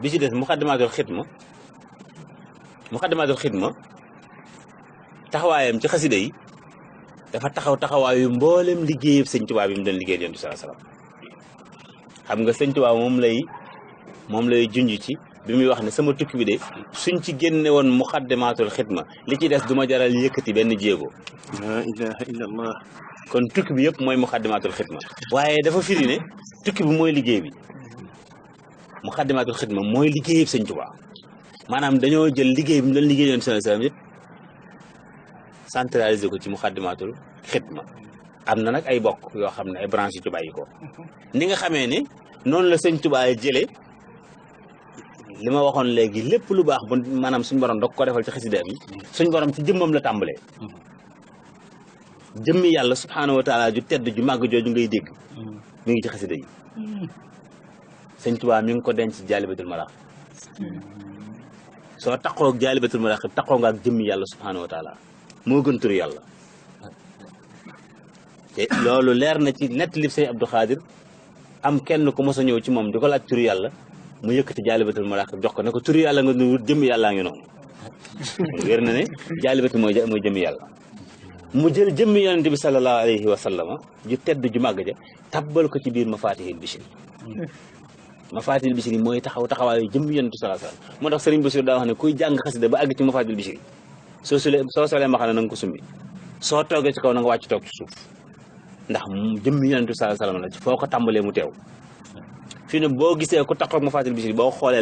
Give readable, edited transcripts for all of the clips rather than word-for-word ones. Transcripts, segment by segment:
bi ci des muxaddamaatul xidma taxawaayam ci xasida yi dafa taxawaayu mboolem liggéeyub sëñ Tuubaa bi mu doon liggéeyal Yonent bi sallallahu alayhi wasallam xam nga sëñ Tuubaa moom lay junj ci bi muy wax ne sama tukki bi de suñ ci génne woon muxaddamaatul xidma li ci des du ma jaral yëkkati benn jéego. la ilaha illallah. kon tukki bi yëpp mooy muxaddamaatul xidma waaye dafa firi ne tukki bi mooy liggéey bi muxaddamaatul xidma mooy liggéeyub sëñ Tuubaa maanaam dañoo jël liggéey bi mu doon liggéey Yonent bi sallallahu alayhi wasallam yëpp centralisé ko ci muxaddamaatul xidma am na nag ay bokk yoo xam ne ay branches yu ci bàyyi ko ni nga xamee ne noonu la sëñ Tuubaa jëlee li ma waxoon léegi lépp lu baax bu maanaam suñu borom da ko defal ci xasida bi suñu borom ci jëmmam la tàmbalee jëmmi yàlla subhaanahu wa taala ju tedd ju màgg jooju ngay dégg mi ngi ci xasida yi sëñ Tuubaa mi ngi ko denc ci jaalibatul maraaxib soo taqoo ak jaalibatul maraaxib taqoo nga ak jëmmi yàlla subhaanahu wa taala moo gën turu yàlla te loolu leer na ci nett li sëñ Abdou Khadir am kenn ku mos a ñëw ci moom di ko laaj turu yàlla mu yëkkati jaalibatul maraaxib jox ko ne ko turu yàlla nga nu wut jëmmi yàllaa ngi noonu wér na ne jaalibatul mooy jëmmi yàlla mu jël jëmmi yonente bi sallallahu alayhi wa sallama ju tedd ju màgg ja tabbal ko ci biir mafatihil bichri mafatihil bichri mooy taxawaayu jëmmi yonente bi sallallahu alayhi wa sallam moo tax sëriñ Bassirou daa wax ne kuy jàng xasida ba àgg ci mafatihil bichri soo solee ma xam ne na nga ko summi soo toogee ci kaw na nga wàcc toog ci suuf ndax jëmmi yonente bi sallallahu alayhi wa sallam la ci foo ko tàmbalee mu teew fii ne boo gisee ku taxaw mafatihil bichri boo xoolee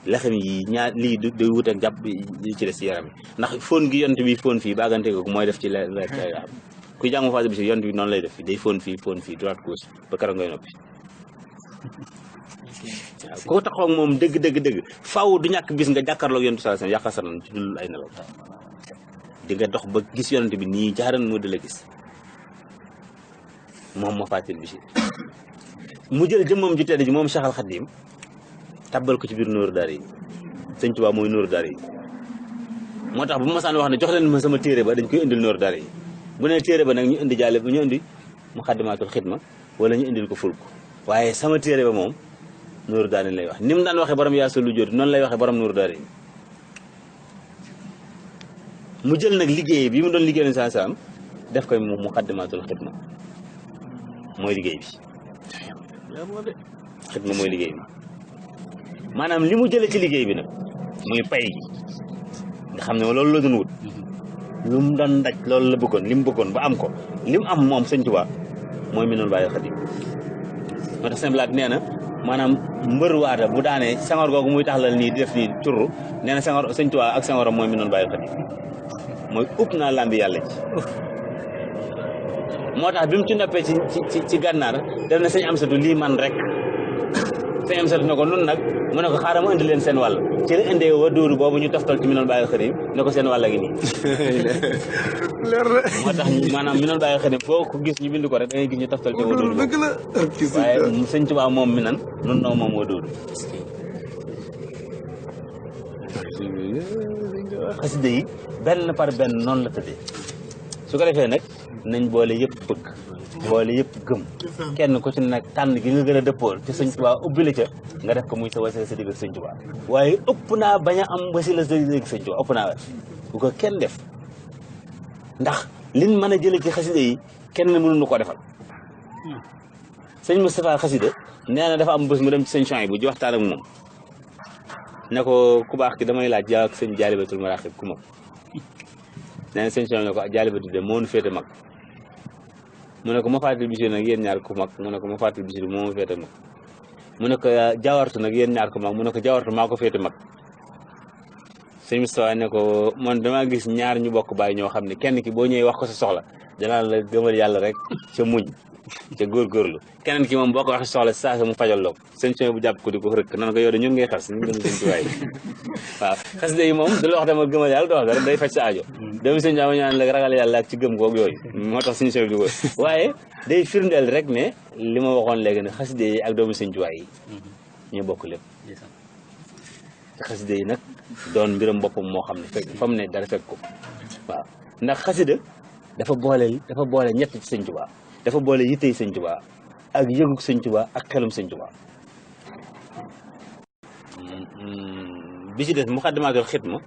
lexem yi ñaar lii day wut ak jàpp li ci des ci yaram yi ndax fóon gi yont bi fóon fii bagante ko mooy def ci leer xam kuy jàng mafatihil bichri yont bi noonu lay def fii day fóon fii droite gauche ba keroog ngay noppi waaw koo taxaw ak moom dëgg faaw du ñàkk bis nga jàkkaarloog yonent sallallahu alayhi wasallam yàqasar na ci dul ay nelaw di nga dox ba gis yonent bi nii jaaran moo di la gis moom mafatihil bichri mu jël jëmmam ju tedd ji moom Cheikh Al Khadim tabbal ko ci biir Nuuru Daarayni sëñ Tuubaa mooy Nuuru Daarayni moo tax bu ma saan wax ne jox leen ma sama téere ba dañ koy indil Nuuru Daarayni bu ne téere ba nag ñu indi jaale ñu indi muxaddamaatul xidma wala ñu indil ko ful ko waaye sama téere ba moom Nuuru Daarayni lay wax ni mu daan waxee borom yaa lu jóoti noonu lay waxee borom Nuuru Daarayni mu jël nag liggéey bi mu doon liggéey saa saam def koy mu muxaddamaatul xidma mooy liggéey bi xidma mooy liggéey bi maanaam li mu jëlee ci liggéey bi nag muy pay gi nga xam ne loolu la doon wut lu mu doon daj loolu la bëggoon li mu bëggoon ba am ko li mu am moom sëñ Tuubaa mooy mi noonu bàyyi Xadim moo tax seen blaat nee na maanaam mbër waata bu daanee sangoor googu muy taxlal nii di def nii turru nee na sangoor sëñ Tuubaa ak sangooram mooy mi noonu bàyyi Xadim mooy upp naa lambi yàlla ci moo tax bi mu ci noppee ci gànnaar def na sëñ Amsatu lii man rek sëñ Amsatu ne ko nun nag mu ne ko xaaral ma indi leen seen wàll ci la indee wa dóoru boobu ñu toftal ci mi noonu bàyyi Xadim ne ko seen wàll gi nii leer na moo tax maanaam mi noonu bàyyi Xadim foo ko gis ñu bind ko rek da ngay gis ñu toftal ci wa dóoru dëgg la waaye sëñ Tuubaa moom mi nan nun noo moom wa dóoru xasida yi benn par benn noonu la tëddee su ko defee nag nañ boole yëpp bëgg boole yëpp gëm kenn ku ci nag tànn gi nga gën a dëppool ci sëñ Tuubaa ubbi la ca nga def ko muy sa wasila sa digg ak sëñ Tuubaa waaye ëpp naa bañ a am wasila sa digg ak sëñ Tuubaa ëpp naa we bu ko kenn def ndax liñ mën a jële ci xasida yi kenn mënuñu ko defal sëñ Moustapha xasida nee na dafa am bés mu dem ci sëñ Chouaïbou bu ji waxtaan ak moom ne ko ku baax ki damay laaj yaa ak sëñ Jaalibatul Maraaxib ku mag nee na sëñ Chouaïbou ne ko Jaalibatu de moo nu féete mag mu ne ko Mafatihil Bichri nag yéen ñaar ku mag mu ne ko Mafatihil Bichri moo ma féete mag mu ne ko Jaawartu nag yéen ñaar ku mag mu ne ko Jaawartu maa ko féete mag sëñ Moustapha ne ko man damaa gis ñaar ñu bokk bàyyi ñoo xam ne kenn ki boo ñëwee wax ko sa soxla danaa la gëmal yàlla rek ca muñ ca góorgóorlu keneen ki moom boo ko waxee soxla saa sa mu fajal loo ko sëñ Chouaïbou bu jàpp ko di ko rëkk nan ko yow de ñun ngay xas ñu gën sëñ Tuubaa waaw xasida yi moom du la wax dama gëmal yàlla du wax dara day faj sa aajo doomu sëñ Tuubaa ñaan la ragal yàlla ak ci gëm koog yooyu moo tax sëñ Chouaïbou di ko waaye day firndeel rek ne li ma waxoon léegi ne xasida yi ak doomu sëñ Tuubaa yi ñu bokk lépp te xasida yi nag doon mbiram boppam moo xam ne fekk fa mu ne dara fekk ko waaw ndax xasida dafa boole ñett ci sëñ Tuubaa dafa boole yittey sëñ Tuubaa ak yëgug sëñ Tuubaa ak xelum sëñ Tuubaa bi ci des Muxaddamaatul Xidma